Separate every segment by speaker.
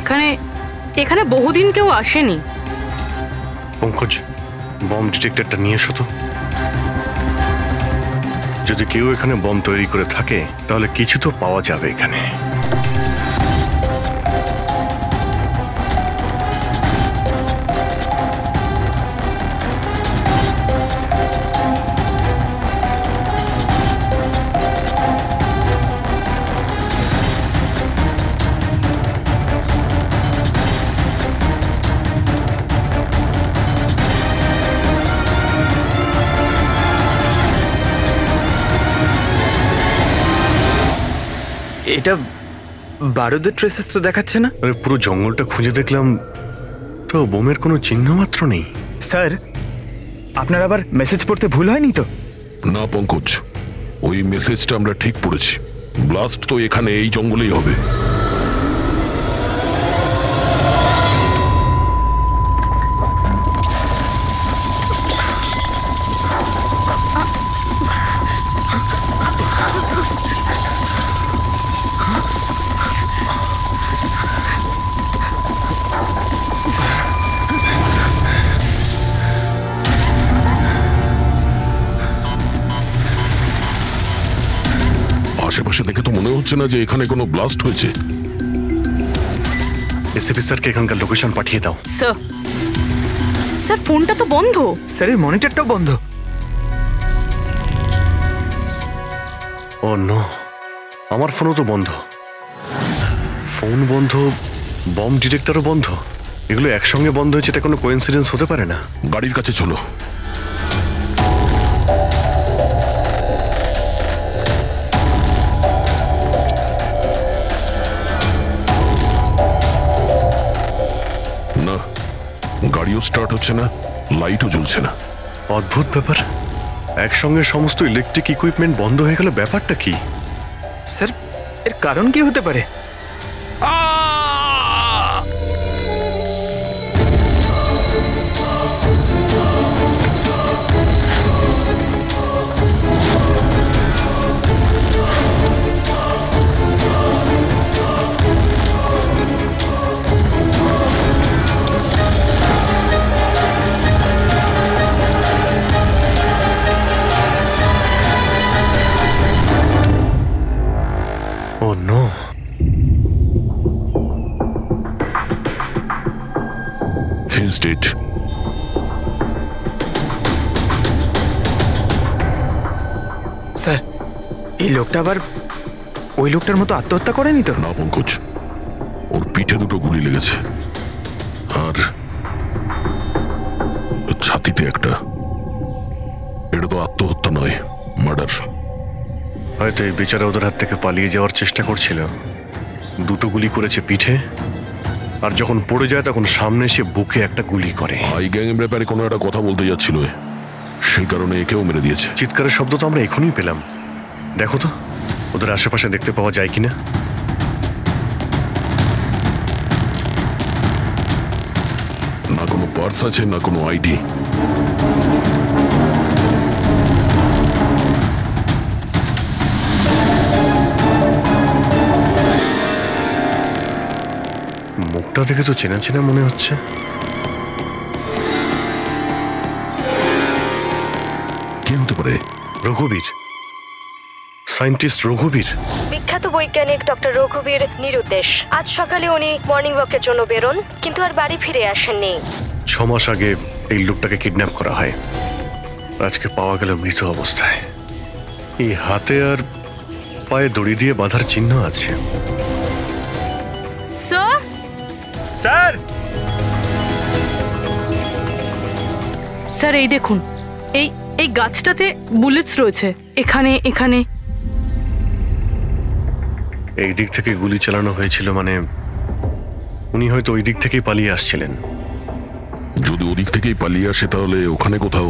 Speaker 1: এখানে এখানে বহুদিন কেউ আসেনি।
Speaker 2: পঙ্কজ, বম ডিটেক্টরটা নিয়ে এসো তো। যদি কেউ এখানে বম তৈরি করে থাকে তাহলে কিছু তো পাওয়া যাবে এখানে।
Speaker 3: এটা বারুদের ট্রেসেস তো দেখাচ্ছে না।
Speaker 2: আরে পুরো জঙ্গলটা খুঁজে দেখলাম তো বোমের কোনো চিহ্ন মাত্র নেই।
Speaker 3: স্যার, আপনার আবার মেসেজ পড়তে ভুল হয়নি তো?
Speaker 4: না পঙ্কজ, ওই মেসেজটা আমরা ঠিক পড়েছি। ব্লাস্ট তো এখানে এই জঙ্গলেই হবে। আশেপাশে দেখে তো মনে হচ্ছে না যে এখানে কোনো ব্লাস্ট হয়েছে।
Speaker 2: এসপি স্যারকে এখানকার লোকেশন পাঠিয়ে দাও।
Speaker 1: স্যার, স্যার ফোনটা তো বন্ধ।
Speaker 3: স্যারের মনিটরটাও বন্ধ।
Speaker 2: ও নো, আমার ফোনও তো বন্ধ। ফোন বন্ধ, বম ডিটেক্টরও বন্ধ। এগুলো একসঙ্গে বন্ধ হয়েছে, এটা কোনো কোইন্সিডেন্স হতে পারে না।
Speaker 4: গাড়ির কাছে চলো। না, গাড়িও স্টার্ট হচ্ছে না, লাইটও জ্বলছে না।
Speaker 2: অদ্ভুত ব্যাপার, একসঙ্গে সমস্ত ইলেকট্রিক ইকুইপমেন্ট বন্ধ হয়ে গেল। ব্যাপারটা কি?
Speaker 3: স্যার, এর কারণ কি হতে পারে?
Speaker 2: Oh no.
Speaker 4: He's dead.
Speaker 3: Sir, এই লোকটা আবার ওই লোকটার মতো আত্মহত্যা করেনি তো?
Speaker 4: না পঙ্কজ, ওর পিঠে দুটো গুলি লেগেছে আর ছাতিতে একটা। এটা তো আত্মহত্যা নয়, মার্ডার।
Speaker 2: হয়তো এই বেচারা ওদের হাত থেকে পালিয়ে যাওয়ার চেষ্টা করছিল। দুটো গুলি করেছে পিঠে, আর যখন পড়ে যায় তখন সামনে এসে বুকে একটা গুলি করে।
Speaker 4: হাই গ্যাং এর ব্যাপারে কোনো একটা কথা বলতে যাচ্ছিল, সেই কারণে একেও মেরে দিয়েছে।
Speaker 2: চিৎকারের শব্দ তো আমরা এখনই পেলাম। দেখো তো ওদের আশেপাশে দেখতে পাওয়া যায় কিনা।
Speaker 4: না কোনো পার্স আছে, না কোনো আইডি।
Speaker 2: মুখটা দেখে তো চেনা চেনা মনে হচ্ছে।
Speaker 4: কে হতে পারে?
Speaker 2: রঘুবীর, সায়েন্টিস্ট রঘুবীর।
Speaker 5: বিখ্যাত বৈজ্ঞানিক ডক্টর রঘুবীর নিরুদ্দেশ। আজ সকালে উনি মর্নিং ওয়াকের জন্য বেরোন, কিন্তু আর বাড়ি ফিরে আসেননি।
Speaker 2: 6 মাস আগে এই লোকটাকে কিডন্যাপ করা হয়। আজকে পাওয়া গেল মৃত অবস্থায়। এই হাতে আর পায়ে দড়ি দিয়ে বাঁধার চিহ্ন আছে।
Speaker 1: স্যার,
Speaker 3: স্যার,
Speaker 1: স্যার এই দেখুন, এই এই গাছটাতে বুলেটস রয়েছে। এখানে এখানে
Speaker 2: এই দিক থেকে গুলি চালানো হয়েছিল, মানে উনি হয়তো ওই দিক থেকেই পালিয়ে আসছিলেন।
Speaker 4: যদি ওদিক থেকেই পালিয়ে আসে তাহলে ওখানে কোথাও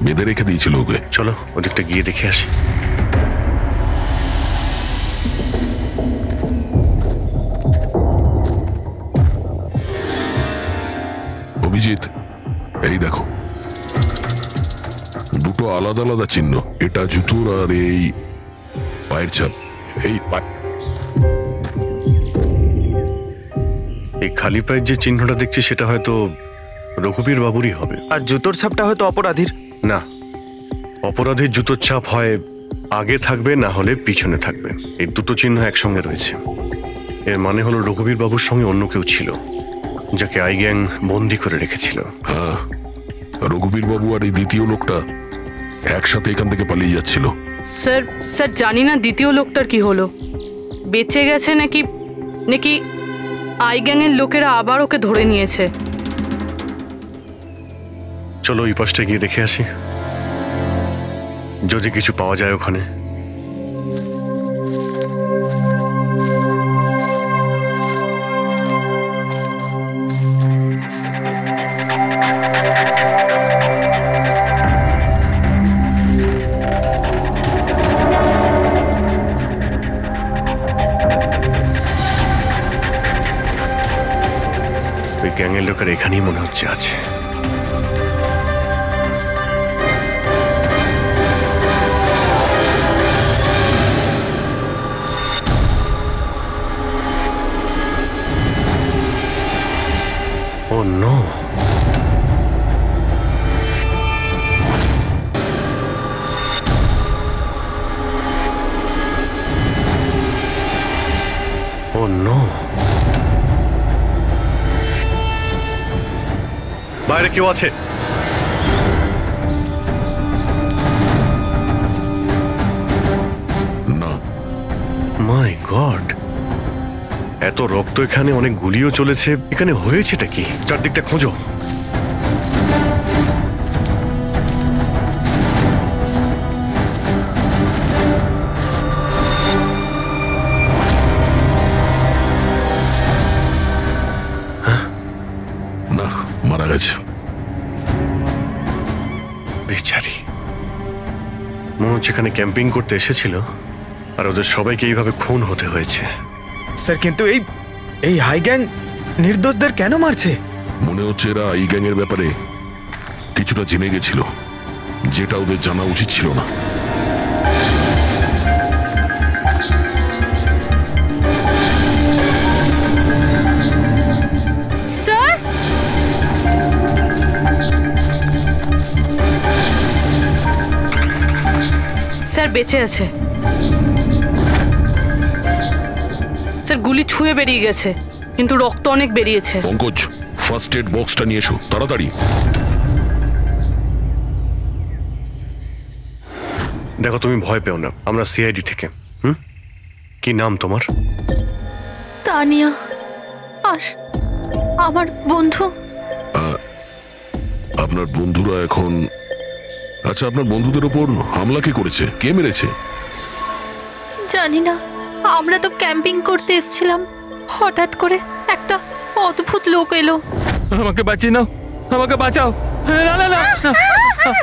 Speaker 4: বেঁধে রেখে দিয়েছিল ওকে।
Speaker 2: চলো ওদিকটা গিয়ে দেখে আসি।
Speaker 4: অভিজিৎ, এই দেখো, দুটো আলাদা আলাদা চিহ্ন। এটা জুতোর আর এই পায়ের ছাপ।
Speaker 2: এই খালি পায়ের যে চিহ্নটা দেখছি সেটা হয়তো রঘুবীর বাবুরই হবে।
Speaker 3: আর জুতোর ছাপটা হয়তো অপরাধীর।
Speaker 2: না, অপরাধীর জুতোর ছাপ হয় আগে থাকবে, না হলে পিছনে থাকবে। এই দুটো চিহ্ন একসঙ্গে রয়েছে। এর মানে হলো রঘুবীর বাবুর সঙ্গে অন্য কেউ ছিল, যাকে আই গ্যাং বন্দি করে রেখেছিল।
Speaker 4: হ্যাঁ, রঘুবীর বাবু আর এই দ্বিতীয় লোকটা একসাথে এখান থেকে পালিয়ে যাচ্ছিল।
Speaker 1: স্যার স্যার জানি না দ্বিতীয় লোকটার কি হলো, বেঁচে গেছে নাকি নাকি আই গ্যাংয়ের লোকেরা আবার ওকে ধরে নিয়েছে।
Speaker 2: চলো ওই পাশটা গিয়ে দেখে আসি, যদি কিছু পাওয়া যায় ওখানে। ওই গ্যাংয়ের লোকের এখানেই মনে হচ্ছে আছে। Oh no! Oh no! বাইরে কেউ আছে?
Speaker 4: না।
Speaker 2: মাই গড, এত রক্ত এখানে, অনেক গুলিও চলেছে। এখানে হয়েছেটা কি? চারদিকটা খোঁজো।
Speaker 4: না, মারা গেছে।
Speaker 2: বেচারি, মনে হচ্ছে এখানে ক্যাম্পিং করতে এসেছিল আর ওদের সবাইকে এইভাবে খুন হতে হয়েছে।
Speaker 3: স্যার কিন্তু এই হাই গ্যাং নির্দোষদের কেন মারছে?
Speaker 4: মনে হচ্ছে এরা এই গ্যাংয়ের ব্যাপারে কিছুটা জেনে গেছিল, যেটা ওদের জানা উচিত ছিল না।
Speaker 1: স্যার স্যার বেঁচে আছে। স্যার গুলি ছুঁয়ে বেরিয়ে গেছে, কিন্তু রক্ত অনেক বেরিয়েছে।
Speaker 4: পঙ্কজ, ফার্স্ট এড বক্সটা নিয়ে এসো তাড়াতাড়ি।
Speaker 2: দেখো, তুমি ভয় পেও না, আমরা সিআইডি থেকে। কি নাম তোমার?
Speaker 6: তানিয়া। আর আমার বন্ধু।
Speaker 4: আপনার বন্ধুরা এখন... আচ্ছা, আপনার বন্ধুদের ওপর হামলা কে করেছে? কে মেরেছে?
Speaker 6: জানি না, আমরা তো ক্যাম্পিং করতে এসেছিলাম, হঠাৎ করে একটা অদ্ভুত লোক এলো।
Speaker 7: আমাকে বাঁচিয়ে নাও, আমাকে বাঁচাও। না না না না,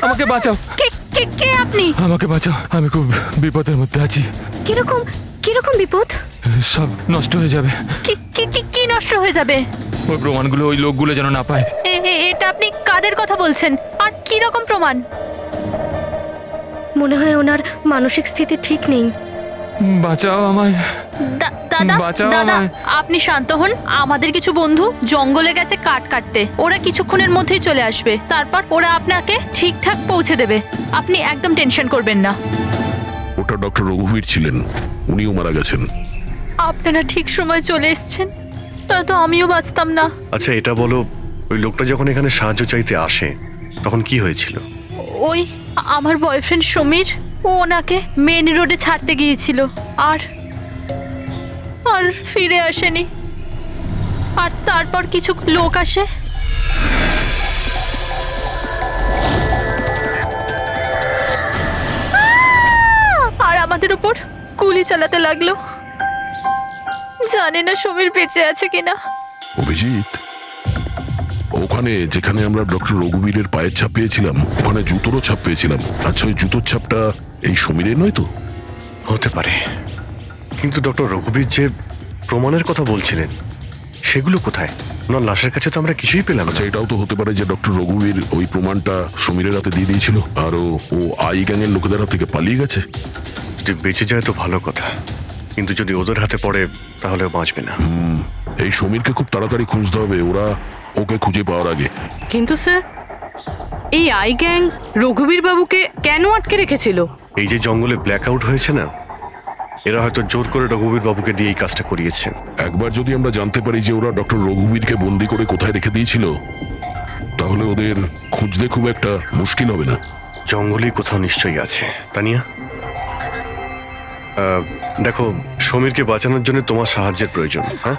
Speaker 7: আমাকে বাঁচাও।
Speaker 6: কে কে কে আপনি?
Speaker 7: আমাকে বাঁচাও, আমি খুব বিপদের মধ্যে আছি।
Speaker 6: কিরকম কিরকম বিপদ?
Speaker 7: সব নষ্ট হয়ে যাবে।
Speaker 6: কি কি কি কি নষ্ট হয়ে যাবে?
Speaker 7: ওই প্রমাণগুলো ওই লোকগুলো যেন না পায়।
Speaker 6: এটা আপনি কাদের কথা বলছেন? আর কি রকম প্রমাণ?
Speaker 5: মনে হয় ওনার মানসিক স্থিতি ঠিক নেই।
Speaker 7: বাঁচাও আমায়,
Speaker 6: দাদা
Speaker 7: বাঁচাও
Speaker 6: দাদা,
Speaker 7: আমায়।
Speaker 6: আপনি শান্ত হন। আমাদের কিছু বন্ধু জঙ্গলে গেছে কাঠ কাটতে, ওরা কিছুক্ষণের মধ্যেই চলে আসবে। তারপর ওরা আপনাকে ঠিকঠাক পৌঁছে দেবে, আপনি একদম টেনশন করবেন না।
Speaker 4: ওটা ডক্টর রঘুবীর ছিলেন, উনিও মারা গেছেন।
Speaker 6: আপনারা ঠিক সময় চলে এসেছেন, নয়তো আমিও বাঁচতাম না।
Speaker 2: আচ্ছা এটা বলো, ওই লোকটা যখন এখানে সাহায্য চাইতে আসে তখন কি হয়েছিল?
Speaker 6: ওই আমার বয়ফ্রেন্ড সমীর, ও ওনাকে মেন রোডে ছাড়তে গিয়েছিল, আর আর ফিরে আসেনি। আর তারপর কিছু লোক আসে, আর আমাদের উপর গুলি চালাতে লাগলো। জানি না সমীর বেঁচে আছে কিনা।
Speaker 4: অভিজিৎ, ওখানে যেখানে আমরা ডক্টর রঘুবীরের পায়ের ছাপ পেয়েছিলাম, ওখানে জুতোরও ছাপ পেয়েছিলাম। আচ্ছা, ওই জুতোর ছাপটা এই সমীরের নয় তো?
Speaker 2: হতে পারে, কিন্তু ডক্টর রঘুবীর যে প্রমাণের কথা বলছিলেন সেগুলো কোথায়? ওনার লাশের কাছে তো আমরা কিছুই পেলাম না।
Speaker 4: আচ্ছা, এটাও তো হতে পারে যে ডক্টর রঘুবীর ওই প্রমাণটা সমীরের হাতে দিয়ে দিয়েছিল, আর ও আই গ্যাংয়ের লোকেদের হাত থেকে পালিয়ে গেছে।
Speaker 2: যদি বেঁচে যায় তো ভালো কথা, কিন্তু যদি ওদের হাতে পড়ে তাহলে বাঁচবে না।
Speaker 4: এই সমীরকে খুব তাড়াতাড়ি খুঁজতে হবে, ওরা ওকে খুঁজে পাওয়ার আগে।
Speaker 1: কিন্তু স্যার, এই আই গ্যাং রঘুবীর বাবুকে কেন আটকে রেখেছিল?
Speaker 2: এই যে জঙ্গলে ব্ল্যাক আউট হয়েছে না, এরা হয়তো জোর করে রঘুবীর বাবুকে দিয়ে এই কাজটা করিয়েছে।
Speaker 4: একবার যদি আমরা জানতে পারি যে ওরা ডক্টর রঘুবীরকে বন্দি করে কোথায় রেখে দিয়েছিল, তাহলে ওদের খুঁজতে খুব একটা মুশকিল হবে না।
Speaker 2: জঙ্গলেই কোথাও নিশ্চয়ই আছে। তানিয়া, দেখো, সমীরকে বাঁচানোর জন্য তোমার সাহায্যের প্রয়োজন। হ্যাঁ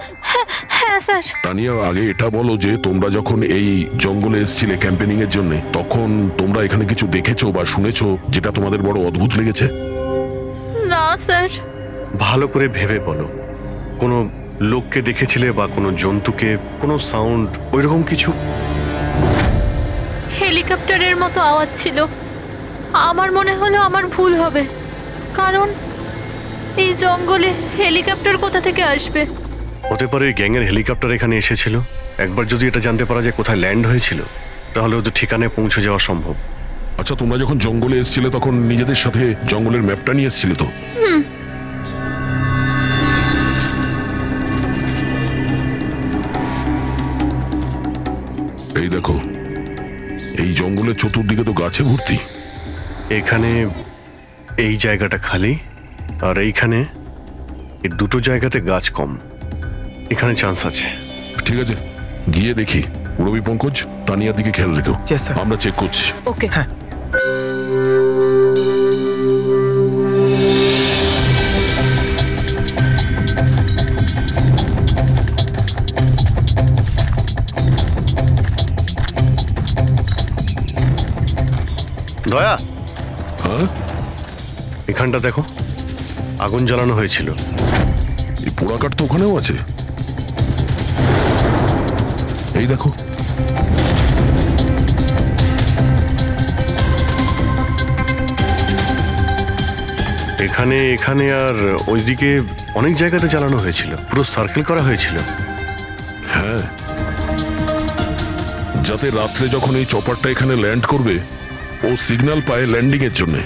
Speaker 6: হ্যাঁ স্যার।
Speaker 4: তানিয়া, আগে এটা বলো যে তোমরা যখন এই জঙ্গলে এসেছিলে ক্যাম্পেনিং এর জন্য, তখন তোমরা এখানে কিছু দেখেছো বা শুনেছো যেটা তোমাদের বড় অদ্ভুত লেগেছে?
Speaker 6: না স্যার।
Speaker 2: ভালো করে ভেবে বলো, কোনো লোককে দেখেছিলে বা কোনো জন্তুকে, কোনো সাউন্ড, ওইরকম কিছু?
Speaker 6: হেলিকপ্টারের মতো আওয়াজ ছিল। আমার মনে হলো আমার ভুল হবে, কারণ এই জঙ্গলে হেলিকপ্টার কোথা থেকে আসবে?
Speaker 2: হতে পারে গ্যাংয়ের হেলিকপ্টার এখানে এসেছিল। একবার যদি এটা জানতে পারা যায় কোথায় ল্যান্ড হয়েছিল, তাহলে ওদের ঠিকানায় পৌঁছে যাওয়া সম্ভব।
Speaker 4: আচ্ছা, তোমরা যখন জঙ্গলে এসেছিলে তখন নিজেদের সাথে জঙ্গলের ম্যাপটা নিয়ে এসেছিলে তো? এই দেখো, এই জঙ্গলের চতুর্দিকে তো গাছে ভর্তি।
Speaker 2: এখানে এই জায়গাটা খালি, আর এইখানে এই দুটো জায়গাতে গাছ কম। এখানে চান্স আছে।
Speaker 4: ঠিক আছে, গিয়ে দেখি। রবি, পঙ্কজ, তানিয়ার দিকে খেয়াল রেখো।
Speaker 3: Yes, sir.
Speaker 4: আমরা চেক করছি।
Speaker 1: ওকে।
Speaker 3: হ্যাঁ।
Speaker 2: দয়া,
Speaker 4: হ্যাঁ,
Speaker 2: এখানটা দেখো, আগুন জ্বালানো হয়েছিল।
Speaker 4: এই পোড়াকাঠ তো ওখানেও আছে। এই দেখো,
Speaker 2: এখানে, এখানে আর ওইদিকে অনেক জায়গাতে জ্বালানো হয়েছিল। পুরো সার্কেল করা হয়েছিল।
Speaker 4: হ্যাঁ, যাতে রাত্রে যখন এই চপারটা এখানে ল্যান্ড করবে, ও সিগন্যাল পায় ল্যান্ডিং এর জন্য।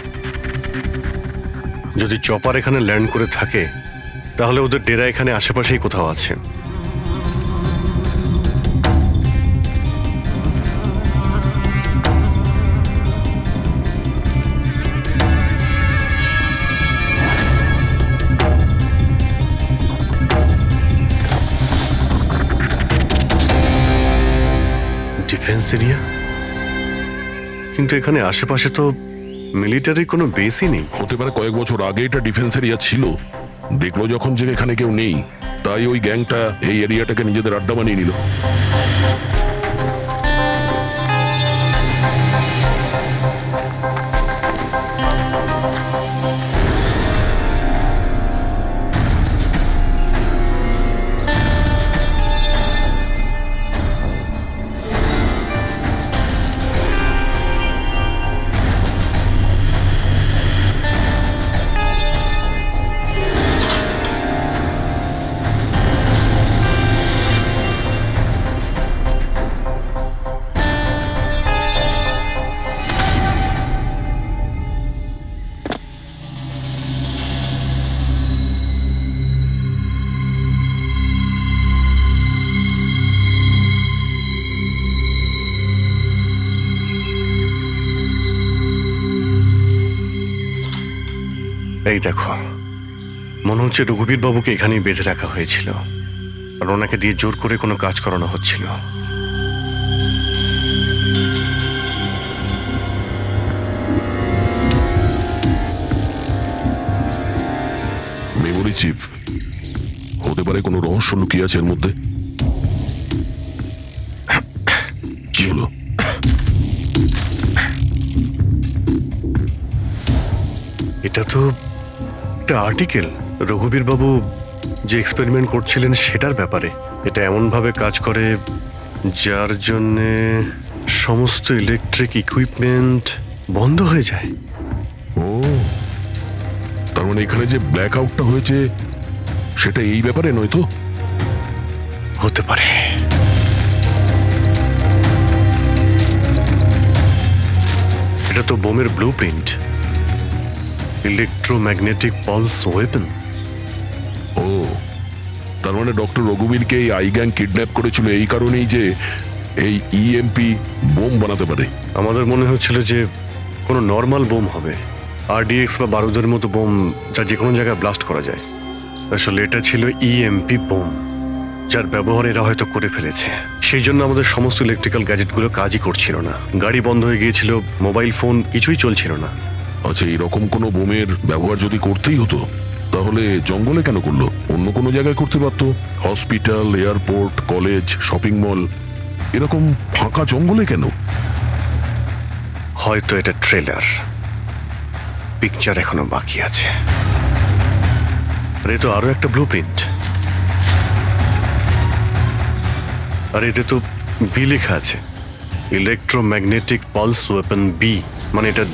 Speaker 2: যদি চপার এখানে ল্যান্ড করে থাকে, তাহলে ওদের ডেরা এখানে আশেপাশেই কোথাও আছে। ডিফেন্স এরিয়া, কিন্তু এখানে আশেপাশে তো মিলিটারি কোনো বেসই নেই।
Speaker 4: হতে পারে কয়েক বছর আগে এটা ডিফেন্স এরিয়া ছিল, দেখলো যখন যে এখানে কেউ নেই, তাই ওই গ্যাংটা এই এরিয়াটাকে নিজেদের আড্ডা বানিয়ে নিল। এই দেখো, মনে হচ্ছে রঘুবীর বাবুকে এখানেই বেঁধে রাখা হয়েছিল, আর ওনাকে দিয়ে জোর করে কোনো কাজ করানো হচ্ছিল। মেমোরি চিপ, হতে পারে কোনো রহস্য লুকিয়ে আছে এর মধ্যে। কি হলো?
Speaker 2: এটা তো একটা আর্টিকেল। রঘুবীর বাবু যে এক্সপেরিমেন্ট করছিলেন সেটার ব্যাপারে। এটা এমনভাবে কাজ করে যার জন্যে সমস্ত ইলেকট্রিক ইকুইপমেন্ট বন্ধ হয়ে যায়।
Speaker 4: ও, তার মানে এখানে যে ব্ল্যাক আউটটা হয়েছে সেটা এই ব্যাপারে নয় তো?
Speaker 2: হতে পারে। এটা তো বোমের blueprint, electromagnetic pulse weapon.
Speaker 4: ও, তার মানে ডক্টর রঘুবীরকে এই আই গ্যাং কিডন্যাপ করেছিল এই কারণেই যে এই ইএমপি বোম বানাতে পারে।
Speaker 2: আমাদের মনে হচ্ছিল যে কোনো নর্মাল বোম হবে, আরডিএক্স বা বারুদের মতো বোম যা যে কোনো জায়গায় ব্লাস্ট করা যায়। আসলে এটা ছিল ইএমপি বোম, যার ব্যবহার এরা হয়তো করে ফেলেছে। সেই জন্য আমাদের সমস্ত ইলেকট্রিক্যাল গ্যাজেটগুলো কাজই করছিল না, গাড়ি বন্ধ হয়ে গিয়েছিল, মোবাইল ফোন কিছুই চলছিল না।
Speaker 4: আচ্ছা, এরকম কোনো বোমের ব্যবহার যদি করতেই হতো তাহলে জঙ্গলে কেন করলো? অন্য কোনো জায়গায় করতে পারতো, hospital, airport, college, shopping mall, এরকম ফাঁকা জঙ্গলে কেন?
Speaker 2: হয়তো এটা ট্রেলার, পিকচার এখনো বাকি আছে। আর এ তো আরো একটা ব্লুপ্রিন্ট, আর এতে তো বি লেখা আছে, ইলেকট্রোম্যাগনেটিক পালস ওয়েপন বি, মানে এটা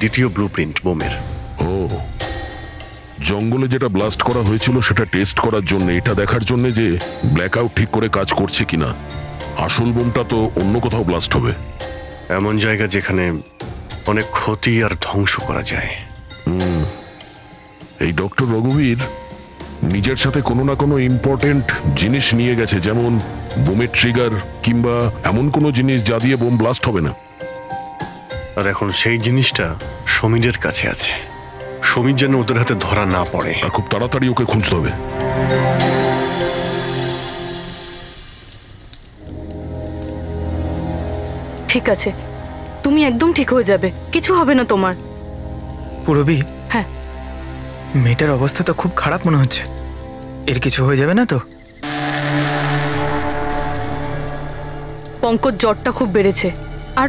Speaker 2: দ্বিতীয় ব্লুপ্রিন্ট বোমের।
Speaker 4: ও, জঙ্গলে যেটা ব্লাস্ট করা হয়েছিল সেটা টেস্ট করার জন্য, এটা দেখার জন্য যে ব্ল্যাকআউট ঠিক করে কাজ করছে কিনা। আসল বোমটা তো অন্য কোথাও ব্লাস্ট হবে,
Speaker 2: এমন জায়গা যেখানে অনেক ক্ষতি আর ধ্বংস করা যায়।
Speaker 4: এই ডক্টর রঘুবীর নিজের সাথে কোনো না কোনো ইম্পর্টেন্ট জিনিস নিয়ে গেছে, যেমন বোমের ট্রিগার কিংবা এমন কোনো জিনিস যা দিয়ে বোম ব্লাস্ট হবে না।
Speaker 2: আর এখন সেই জিনিসটা সমীরের কাছে আছে। সমীর যেন ওদের হাতে ধরা না পড়ে,
Speaker 4: আর খুব তাড়াতাড়ি ওকে খুঁজতে হবে।
Speaker 1: ঠিক আছে, তুমি একদম ঠিক হয়ে যাবে, কিছু হবে না তোমার।
Speaker 3: পুরবি,
Speaker 1: হ্যাঁ,
Speaker 3: মেয়েটার অবস্থা তো খুব খারাপ মনে হচ্ছে, এর কিছু হয়ে যাবে না তো?
Speaker 1: পঙ্কজ জ্বরটা খুব বেড়েছে আর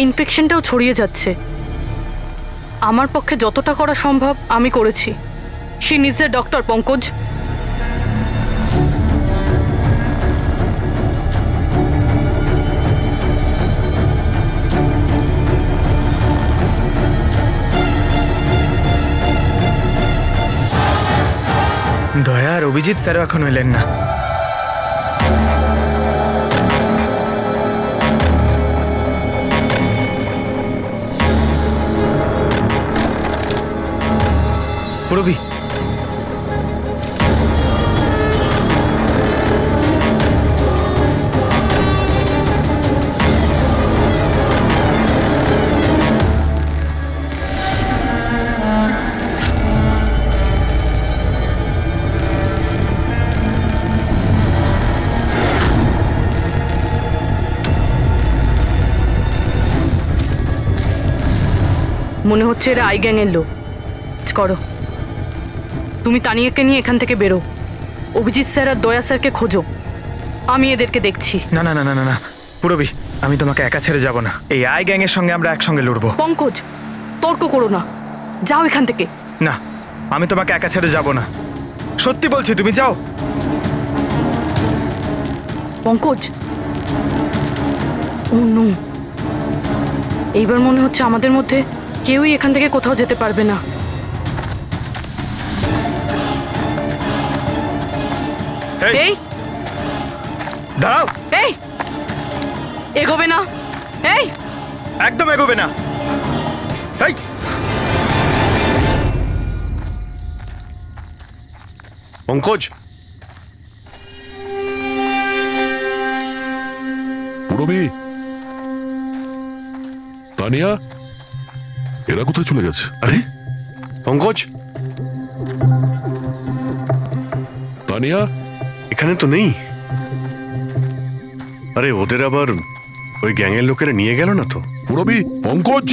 Speaker 1: ইনফেকশনটাও ছড়িয়ে যাচ্ছে। আমার পক্ষে যতটা করা সম্ভব আমি করেছি। She needs a doctor, Pankaj.
Speaker 3: দয়া আর অভিজিৎ স্যারও এখন এলেন না। পুরবি,
Speaker 1: মনে হচ্ছে এরা আই গ্যাং এর লোক। করো, তুমি তানিয়াকে নিয়ে এখান থেকে বেরো। অভিজিৎ স্যার আর দয়া স্যারকে খোঁজো, আমি এদেরকে দেখছি।
Speaker 3: না না না না না না পুরবি, আমি তোমাকে একা ছেড়ে যাব না। এই আই গ্যাং এর সঙ্গে আমরা একসঙ্গে লড়বো।
Speaker 1: পঙ্কজ, তর্ক করো না, যাও এখান থেকে।
Speaker 3: না, আমি তোমাকে একা ছেড়ে যাব না, সত্যি বলছি, তুমি যাও।
Speaker 1: পঙ্কজ, ও নো, এইবার মনে হচ্ছে আমাদের মধ্যে কেউই এখান থেকে কোথাও যেতে পারবে না। এই
Speaker 3: দাঁড়াও,
Speaker 1: এই এগোবে না, এই
Speaker 3: একদম এগোবে না। এই
Speaker 2: পঙ্কজ,
Speaker 4: পুরবি, তানিয়া, এরা কোথায় চলে গেছে?
Speaker 2: আরে পঙ্কজ,
Speaker 4: তানিয়া
Speaker 2: এখানে তো নেই। আরে ওদের আবার ওই গ্যাংয়ের লোকেরা নিয়ে গেল না তো?
Speaker 4: পুরবি, পঙ্কজ,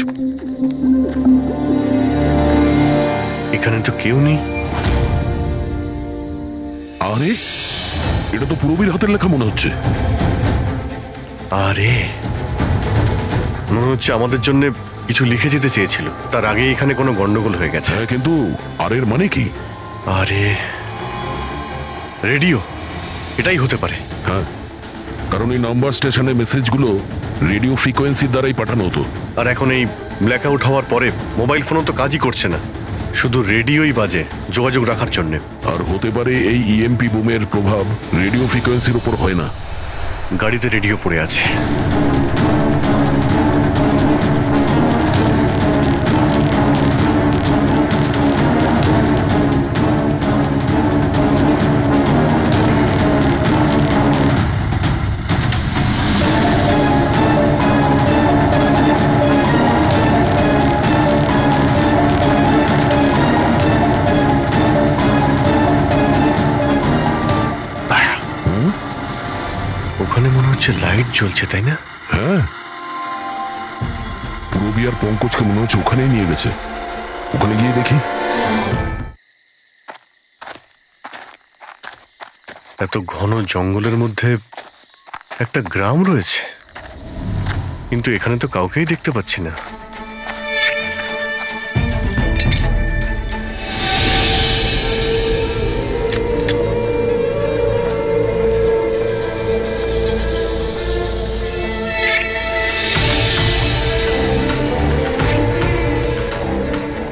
Speaker 2: এখানে তো কেউ নেই।
Speaker 4: আরে এটা তো পুরবির হাতের লেখা মনে হচ্ছে।
Speaker 2: আরে মনে হচ্ছে আমাদের জন্য কিছু লিখে যেতে চেয়েছিল, তার আগে এখানে কোনো গন্ডগোল হয়ে গেছে।
Speaker 4: হ্যাঁ, কিন্তু আর এর মানে কি?
Speaker 2: আরে রেডিও, এটাই হতে পারে।
Speaker 4: হ্যাঁ, কারণ এই নাম্বার স্টেশনে মেসেজগুলো রেডিও ফ্রিকোয়েন্সির দ্বারাই পাঠানো হতো।
Speaker 2: আর এখন এই ব্ল্যাকআউট হওয়ার পরে মোবাইল ফোনও তো কাজই করছে না, শুধু রেডিওই বাজে যোগাযোগ রাখার জন্য।
Speaker 4: আর হতে পারে এই ইএমপি বোমের প্রভাব রেডিও ফ্রিকোয়েন্সির উপর হয় না।
Speaker 2: গাড়িতে রেডিও পড়ে আছে। হচ্ছে লাইট জ্বলছে, তাই না?
Speaker 4: হ্যাঁ, পূরবী আর পঙ্কজকে মনে হচ্ছে ওখানেই নিয়ে গেছে। ওখানে গিয়ে দেখি।
Speaker 2: এত ঘন জঙ্গলের মধ্যে একটা গ্রাম রয়েছে, কিন্তু এখানে তো কাউকেই দেখতে পাচ্ছি না।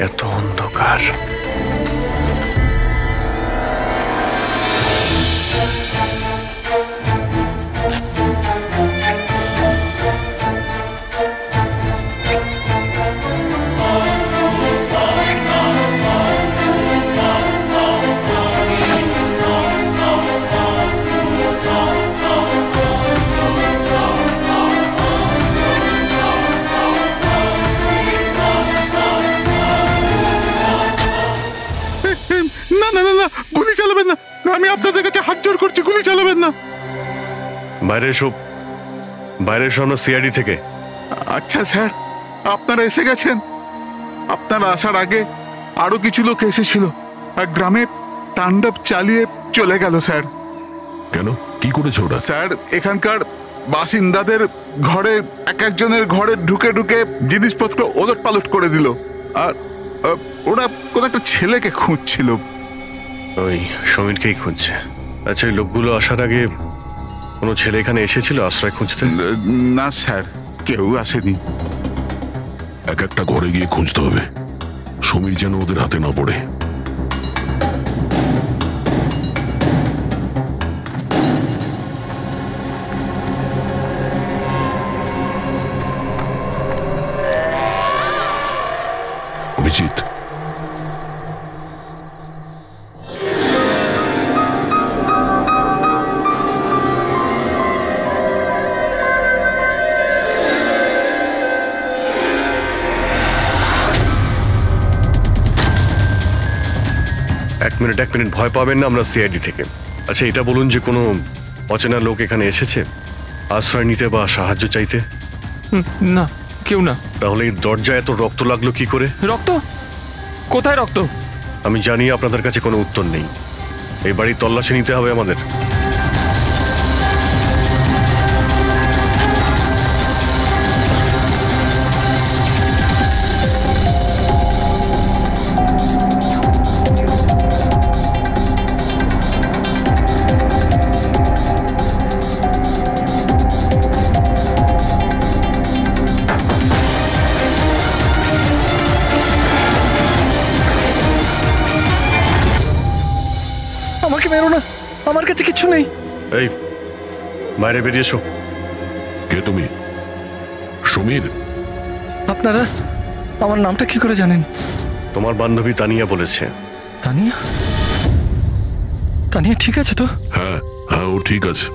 Speaker 2: এত অন্ধকার।
Speaker 8: না না না না, গুলি চালাবেন না। আমি আপনাদের কাছে হাত জোড় করছি, গুলি চালাবেন না।
Speaker 2: বাইরে এসো, বাইরে এসো, আমরা সিআইডি থেকে।
Speaker 8: আচ্ছা স্যার, আপনারা এসে গেছেন। আপনারা আসার আগে আরো কিছু লোক এসেছিল আর গ্রামে তাণ্ডব চালিয়ে চলে গেল স্যার।
Speaker 4: কেন, কি করেছে ওরা?
Speaker 8: স্যার, এখানকার বাসিন্দাদের ঘরে এক একজনের ঘরে ঢুকে ঢুকে জিনিসপত্র ওলট পালট করে দিল। আর ওরা কোন একটা ছেলেকে খুঁজছিল।
Speaker 2: ওই সমীরকেই খুঁজছে। আচ্ছা, ওই লোকগুলো আসার আগে কোনো ছেলে এখানে এসেছিল আশ্রয় খুঁজতে?
Speaker 8: না স্যার, কেউ আসেনি।
Speaker 4: এক একটা ঘরে গিয়ে খুঁজতে হবে, সমীর যেন ওদের হাতে না পড়ে। অভিজিৎ,
Speaker 2: এক মিনিট, ভয় পাবেন না, আমরা সিআইডি থেকে। আচ্ছা, এটা বলুন যে কোনো অচেনা লোক এখানে এসেছে আশ্রয় নিতে বা সাহায্য চাইতে?
Speaker 7: না, কেউ না।
Speaker 2: তাহলে এই দরজায় এত রক্ত লাগলো কি করে?
Speaker 7: রক্ত? কোথায় রক্ত?
Speaker 2: আমি জানি আপনাদের কাছে কোনো উত্তর নেই। এই বাড়ির তল্লাশি নিতে হবে আমাদের।
Speaker 3: আমাকে মেরো না, আমার কাছে কিছু নেই।
Speaker 2: এই, বাইরে বেরিয়ে এসো।
Speaker 4: কে তুমি? সমীর?
Speaker 3: আপনারা আমার নামটা কি করে জানেন?
Speaker 2: তোমার বান্ধবী তানিয়া বলেছে।
Speaker 3: তানিয়া? তানিয়া ঠিক আছে তো?
Speaker 4: হ্যাঁ হ্যাঁ, ও ঠিক আছে,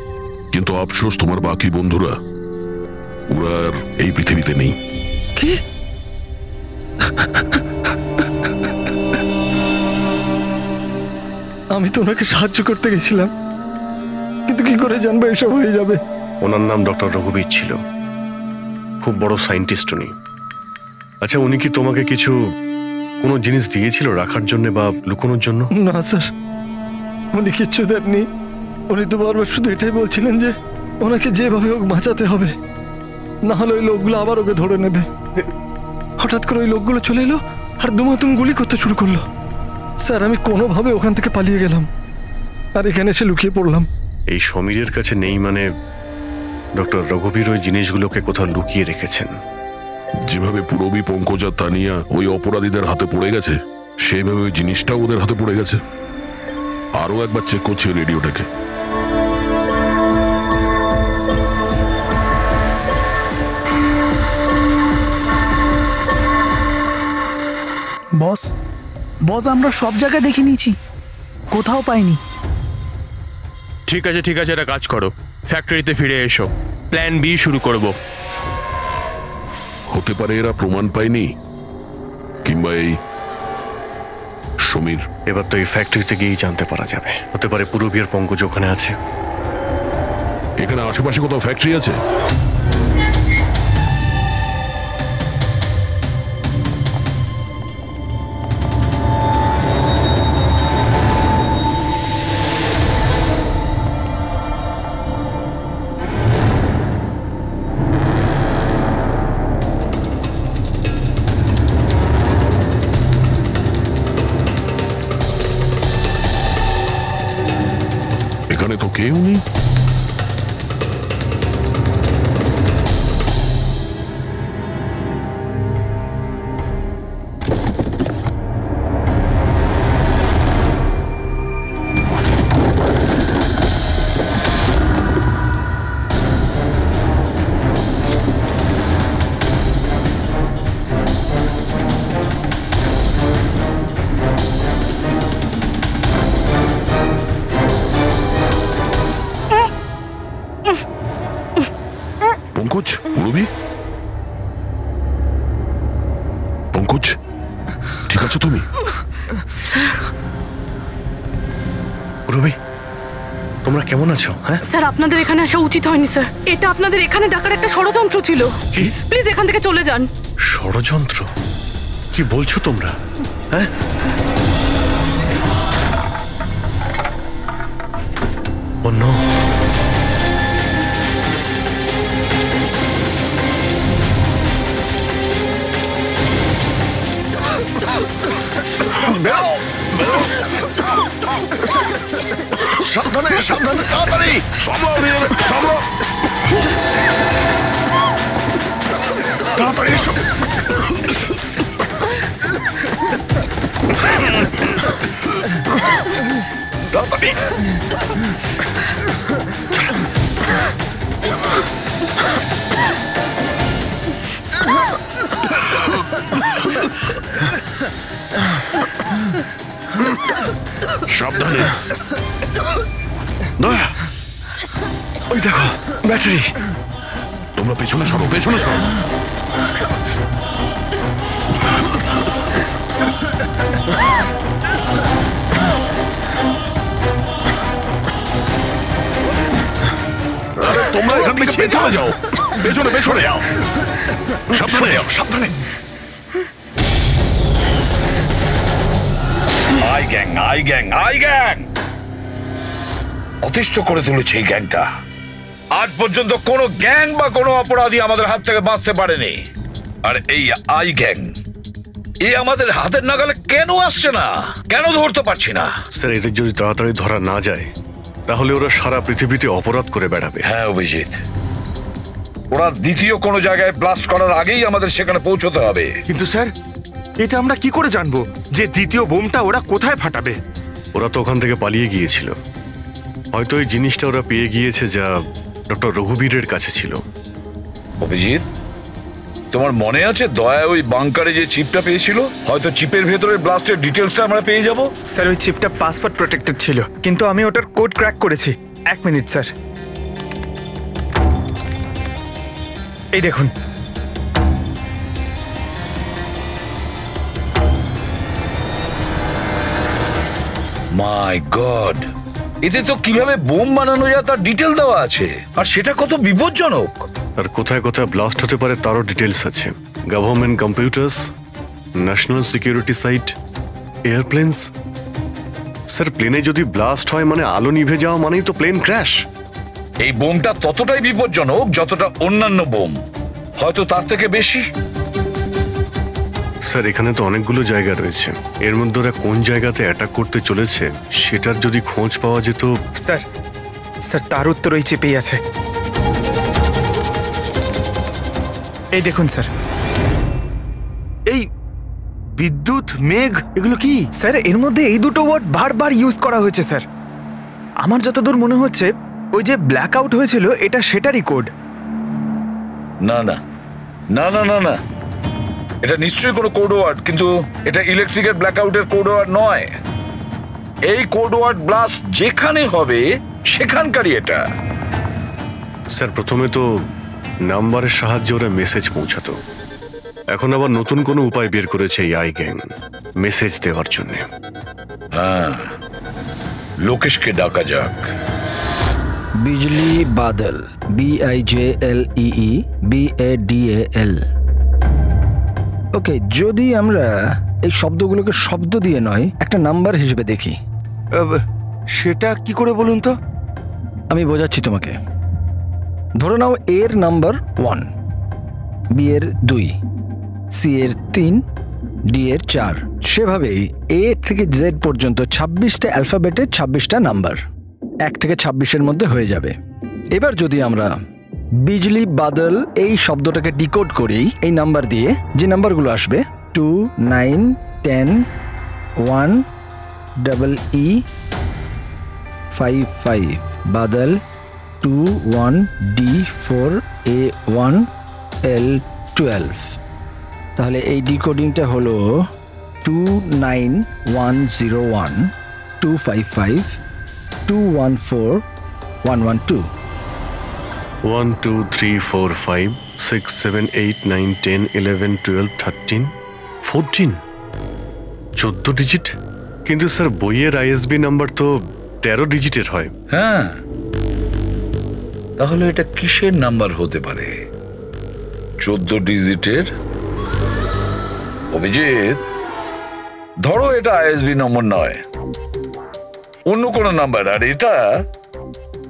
Speaker 4: কিন্তু আফসোস তোমার বাকি বন্ধুরা ওরা আর এই পৃথিবীতে নেই।
Speaker 3: কি? আমি তো ওনাকে সাহায্য করতে গেছিলাম, কিন্তু কি করে জানবো এসব হয়ে যাবে?
Speaker 2: ওনার নাম ডক্টর রঘুবীর ছিল, খুব বড় সায়েন্টিস্ট উনি। আচ্ছা, উনি কি তোমাকে কিছু কোনো জিনিস দিয়েছিল রাখার জন্য বা লুকোনোর জন্য?
Speaker 3: না স্যার, উনি কিচ্ছু দেননি। উনি তো বারবার শুধু এটাই বলছিলেন যে ওনাকে যেভাবে হোক বাঁচাতে হবে, না হলে ওই লোকগুলো আবার ওকে ধরে নেবে। হঠাৎ করে ওই লোকগুলো চলে এলো আর দুমাতুম গুলি করতে শুরু করলো। স্যার, আমি কোনোভাবে ওখান থেকে পালিয়ে গেলাম আর এখানে এসে লুকিয়ে পড়লাম।
Speaker 2: এই সমীরের কাছে নেই মানে ডক্টর রঘুবীর ওই জিনিসগুলোকে কোথাও লুকিয়ে রেখেছেন।
Speaker 4: যেভাবে পূরবী, পঙ্কজ আর তানিয়া ওই অপরাধীদের হাতে পড়ে গেছে, সেইভাবে ওই জিনিসটাও ওদের হাতে পড়ে গেছে। আরো একবার চেক করছি রেডিওটাকে।
Speaker 9: বস, আমরা সব জায়গায় দেখে নিয়েছি, কোথাও পাইনি।
Speaker 10: ঠিক আছে, একটা কাজ করো, ফ্যাক্টরিতে ফিরে এসো, প্ল্যান বি শুরু করব।
Speaker 4: হতে পারে এরা প্রমাণ পায়নি, কিংবা এই সমীর।
Speaker 2: এবার তো এই ফ্যাক্টরিতে গিয়েই জানতে পারা যাবে। হতে পারে পূরবী আর পঙ্কজ ওখানে আছে।
Speaker 4: এখানে আশেপাশে কোথাও ফ্যাক্টরি আছে? এখানে তো কেউ নেই। পঙ্কজ, রবি, পঙ্কজ, ঠিক আছো তুমি?
Speaker 2: রবি, তোমরা কেমন আছো? হ্যাঁ
Speaker 1: স্যার, আপনাদের এখানে আসা উচিত হয়নি স্যার। এটা আপনাদের এখানে ডাকার একটা ষড়যন্ত্র ছিল।
Speaker 2: কি?
Speaker 1: প্লিজ এখান থেকে চলে যান।
Speaker 2: ষড়যন্ত্র? কি বলছো তোমরা? হ্যাঁ, ও নো। সাবধানে, সাবধানে, তাড়াতাড়ি সামলাও, সামলাও, তাড়াতাড়ি এসো। তাড়াতাড়ি। সাবধানে। দয়া, ওই দেখো ব্যাটারি।
Speaker 4: তোমরা পেছনে সরো, পেছনে সরো।
Speaker 2: তোমরা এখান থেকে পেছনে যাও, পেছনে পেছনে যাও, সাবধানে যাও, সাবধানে।
Speaker 11: I gang, I gang, I gang অতিষ্ঠ করে তুলেছে এই গ্যাংটা। আজ পর্যন্ত কোনো গ্যাং বা কোনো অপরাধী আমাদের হাত থেকে বাঁচতে পারেনি। আর এই আই গ্যাং, এই আমাদের হাতের নাগালে কেন আসছে না? কেন ধরতে পারছি না?
Speaker 2: স্যার, এদের যদি তাড়াতাড়ি ধরা না যায় তাহলে ওরা সারা পৃথিবীতে অপরাধ করে বেড়াবে।
Speaker 11: হ্যাঁ অভিজিৎ, ওরা দ্বিতীয় কোনো জায়গায় ব্লাস্ট করার আগেই আমাদের সেখানে পৌঁছতে হবে।
Speaker 10: কিন্তু স্যার, এটা আমরা কি করে জানবো যে দ্বিতীয় বোমটা ওরা কোথায় ফাটাবে?
Speaker 2: ওরা তো ওখান থেকে পালিয়ে গিয়েছিল। হয়তো এই জিনিসটা ওরা পেয়ে গিয়েছে যা ডক্টর রঘুবীরের কাছে ছিল।
Speaker 11: অভিজিৎ, তোমার মনে আছে দয়া ওই বাংকারে যে চিপটা পেয়েছিল? হয়তো চিপের ভেতরে ব্লাস্টের ডিটেলসটা আমরা পেয়ে যাব।
Speaker 10: স্যার, ওই চিপটা পাসওয়ার্ড প্রোটেক্টেড ছিল, কিন্তু আমি ওটার কোড ক্র্যাক করেছি। 1 মিনিট স্যার, এই দেখুন।
Speaker 11: মাই গড, এতে তো কিভাবে বোম বানানো যায় তার ডিটেল দেওয়া আছে, আর সেটা কত বিপজ্জনক।
Speaker 2: আর কোথায় কোথায় ব্লাস্ট হতে পারে তারও ডিটেলস আছে। Government computers, national security site, airplanes. Sir, প্লেনে যদি ব্লাস্ট হয় মানে আলো নিভে যাওয়া মানেই তো প্লেন ক্র্যাশ।
Speaker 11: এই বোমটা ততটাই বিপজ্জনক যতটা অন্যান্য বোম, হয়তো তার থেকে বেশি।
Speaker 2: স্যার, এখানে তো অনেকগুলো জায়গা রয়েছে। এর মধ্যে ওরা কোন জায়গাতে অ্যাটাক করতে চলেছে সেটার যদি খোঁজ পাওয়া যেত।
Speaker 10: স্যার, স্যার তার উত্তর ওই চেপেই আছে। এই দেখুন স্যার, এই বিদ্যুৎ, মেঘ, এগুলো কি? স্যার, এর মধ্যে এই দুটো ওয়ার্ড বারবার ইউজ করা হয়েছে স্যার। আমার যতদূর মনে হচ্ছে ওই যে ব্ল্যাক আউট হয়েছিল এটা সেটারই কোড।
Speaker 11: না না না না না না, এটা নিশ্চয়ই কোনো কোড ওয়ার্ড, কিন্তু এটা ইলেকট্রিকের ব্ল্যাকআউটের কোড ওয়ার্ড নয়। এই কোড ওয়ার্ড ব্লাস্ট যেখানে হবে সেখানকারই এটা।
Speaker 2: স্যার, প্রথমে তো নাম্বারের সাহায্যে ওরা মেসেজ পৌঁছাতো, এখন আবার নতুন কোনো উপায় বের করেছে এই আই গ্যাং মেসেজ দেওয়ার জন্য।
Speaker 11: হ্যাঁ, লোকেশকে ডাকা যাক।
Speaker 3: বিজলি বাদল, BIJLEE BADAL। ওকে, যদি আমরা এই শব্দগুলোকে শব্দ দিয়ে নয় একটা নাম্বার হিসেবে দেখি।
Speaker 10: সেটা কি করে বলুন তো?
Speaker 3: আমি বোঝাচ্ছি তোমাকে। ধরে নাও এর নাম্বার 1, বি এর 2, সি এর 3, ডি এর 4। সেভাবেই এ থেকে জেড পর্যন্ত 26টা অ্যালফাবেটে 26টা নাম্বার 1 থেকে 26-এর মধ্যে হয়ে যাবে। এবার যদি আমরা বিজলি বাদল এই শব্দটাকে ডিকোড করি এই নাম্বার দিয়ে, যে নাম্বারগুলো আসবে 2, 9, 10, 1, EE 5, 5, বাদল 2, 1, D4, A1, L12। তাহলে এই ডিকোডিংটা হলো 29101 255 214 112।
Speaker 2: 1 2 3 4 5 6 7 8 9 10 11 12 13 14 14 ডিজিট। কিন্তু স্যার বইয়ের আইএসবি নাম্বার তো 13 ডিজিটের হয়।
Speaker 11: হ্যাঁ, তাহলে এটা কিসের নাম্বার হতে পারে? 14 ডিজিটের? অভিজিৎ, ধরো এটা আইএসবি নম্বর নয়, অন্য কোনো নাম্বার। আর এটা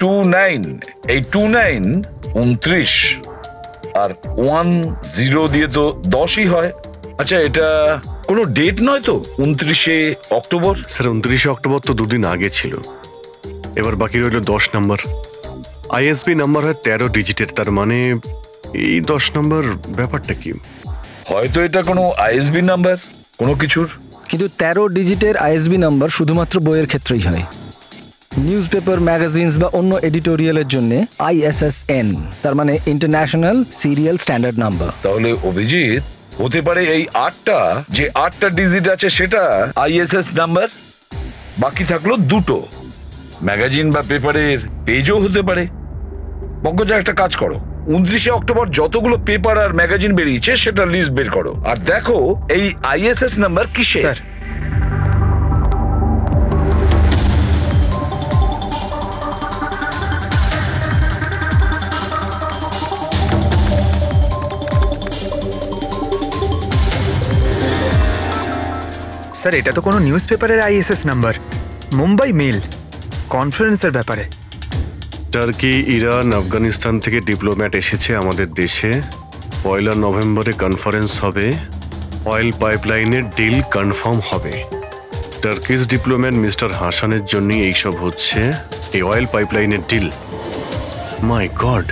Speaker 11: 29, এই 29 29 আর 10 দিয়ে তো 10ই হয়। আচ্ছা, এটা কোনো ডেট নয় তো? 29শে অক্টোবর?
Speaker 2: স্যার 29শে অক্টোবর তো দুদিন আগে ছিল। এবার বাকি রইল 10 নাম্বার। আইএসবি নাম্বার হয় 13 ডিজিটের, তার মানে এই 10 নাম্বার ব্যাপারটা কি?
Speaker 11: হয়তো এটা কোনো আইএসবি নাম্বার কোনো কিছুর।
Speaker 3: কিন্তু 13 ডিজিটের আইএসবি নাম্বার শুধুমাত্র বইয়ের ক্ষেত্রেই হয়। নিউজ পেপার, ম্যাগাজিনস বা অন্য এডিটোরিয়ালের জন্য ISSN, তার মানে ইন্টারন্যাশনাল সিরিয়াল স্ট্যান্ডার্ড নাম্বার।
Speaker 11: তাহলে অভিজিৎ, হতে পারে এই 8টা ডিজিট আছে সেটা ISS নাম্বার, বাকি থাকলো 2টো। ম্যাগাজিন বা পেপারের পেজও হতে পারে। পঙ্কজা, একটা কাজ করো, 29শে অক্টোবর যতগুলো পেপার আর ম্যাগাজিন বেরিয়েছে সেটা লিস্ট বের করো, আর দেখো এই ISS নাম্বার কিসের।
Speaker 10: স্যার, স্যার এটা তো কোনো নিউজ পেপারের ISS নাম্বার, মুম্বাই মেল কনফারেন্সের ব্যাপারে।
Speaker 2: টার্কি, ইরান, আফগানিস্তান থেকে ডিপ্লোম্যাট এসেছে আমাদের দেশে। 1 নভেম্বরে কনফারেন্স হবে, অয়েল পাইপলাইনের ডিল কনফার্ম হবে। টার্কিশ ডিপ্লোম্যাট মিস্টার হাসানের জন্যই এইসব হচ্ছে, এই অয়েল পাইপলাইনের ডিল। মাই গড,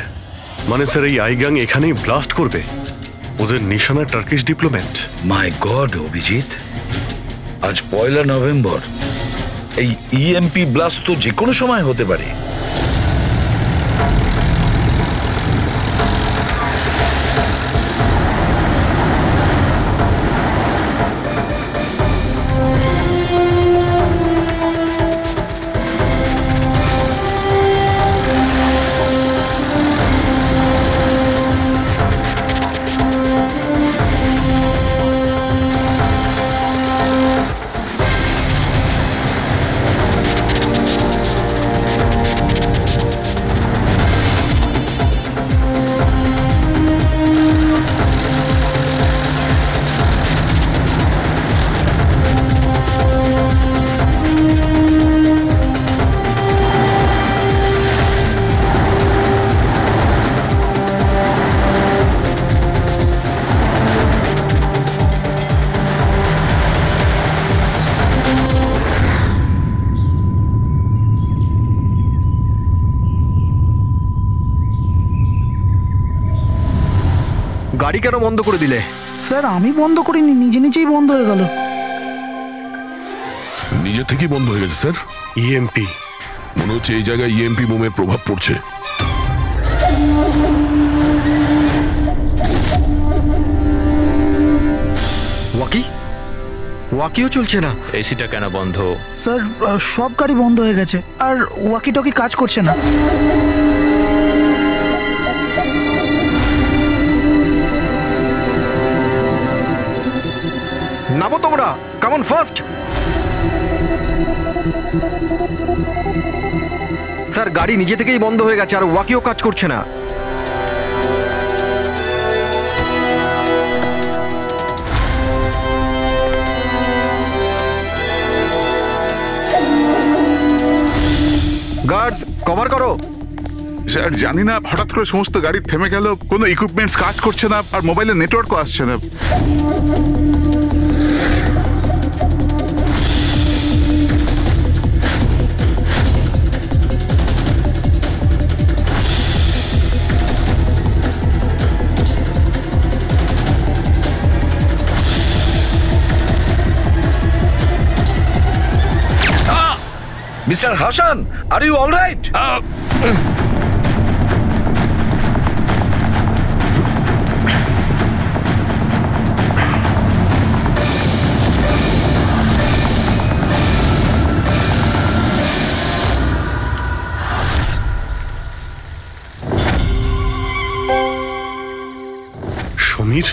Speaker 2: মানে স্যার এই আইগাং এখানেই ব্লাস্ট করবে? ওদের নিশানা টার্কিশ ডিপ্লোম্যাট।
Speaker 11: মাই গড অভিজিৎ, আজ 1 নভেম্বর। এই EMP ব্লাস্ট তো যে কোনো সময় হতে পারে।
Speaker 3: গাড়ি কেন বন্ধ করে দিলে?
Speaker 9: স্যার আমি বন্ধ করিনি, নিজে নিজেই বন্ধ হয়ে গেল।
Speaker 4: নিজে থেকেই বন্ধ হয়ে গেছে স্যার।
Speaker 2: EMP
Speaker 4: মনে হচ্ছে এই জায়গায় EMP বোমের প্রভাব পড়ছে।
Speaker 3: ওয়াকিও চলছে না।
Speaker 7: এসিটা কেন বন্ধ?
Speaker 9: স্যার সব গাড়ি বন্ধ হয়ে গেছে, আর ওয়াকি টকি কাজ করছে না।
Speaker 3: নামো তোমরা, কাম অন ফাস্ট।
Speaker 12: স্যার গাড়ি নিজে থেকেই বন্ধ হয়ে গেছে আর ওয়াকিও কাজ করছে না। গার্ডস কভার করো।
Speaker 8: স্যার জানি না হঠাৎ করে সমস্ত গাড়ি থেমে গেল, কোনো ইকুইপমেন্টস কাজ করছে না আর মোবাইলে নেটওয়ার্কও আসছে না।
Speaker 11: Mister Hasan, are you alright?
Speaker 2: Samir,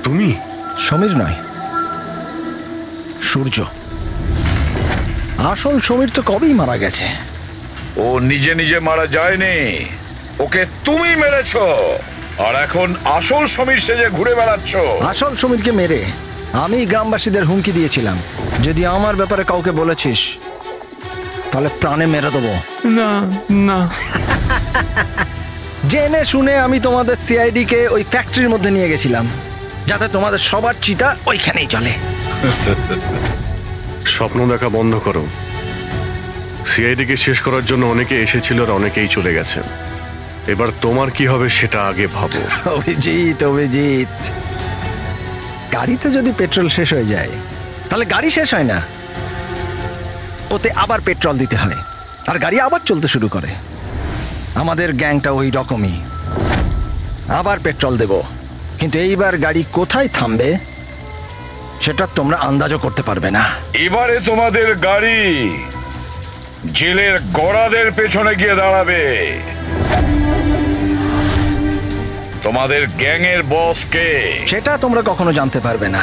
Speaker 2: তুমি?
Speaker 13: সমীর নয়, সূর্য। আসল সমীর তো কবেই মারা গেছে।
Speaker 11: ও নিজে নিজে মারা যায়নি, ওকে তুমি মেরেছো, আর এখন আসল সমীর সেজে ঘুরে বেড়াচ্ছ।
Speaker 13: আসল সমীরকে মেরে আমি গ্রামবাসীদের হুমকি দিয়েছিলাম, যদি আমার ব্যাপারে কাউকে বলেছিস তাহলে প্রাণে মেরে দেবো।
Speaker 7: না না,
Speaker 13: জেনে শুনে আমি তোমাদের সিআইডি কে ওই ফ্যাক্টরির মধ্যে নিয়ে গেছিলাম, যাতে তোমাদের সবার চিতা ওইখানেই চলে।
Speaker 2: স্বপ্ন দেখা বন্ধ করো। সিআইডিকে শেষ করার জন্য অনেকে এসেছিল আর অনেকেই চলে গেছেন। এবার তোমার কি হবে সেটা আগে ভাবো।
Speaker 13: অভিজিৎ, অভিজিৎ, গাড়িতে যদি পেট্রোল শেষ হয়ে যায় তাহলে গাড়ি শেষ হয় না, ওতে আবার পেট্রোল দিতে হয় আর গাড়ি আবার চলতে শুরু করে। আমাদের গ্যাংটা ওই রকমই, আবার পেট্রোল দেব, কিন্তু এইবার গাড়ি কোথায় থামবে সেটা তোমরা আন্দাজও করতে পারবে না।
Speaker 11: এবারে তোমাদের গাড়ি জেলের গড়াদের পেছনে গিয়ে দাঁড়াবে। তোমাদের গ্যাংয়ের বস কে
Speaker 13: সেটা তোমরা কখনো জানতে পারবে না।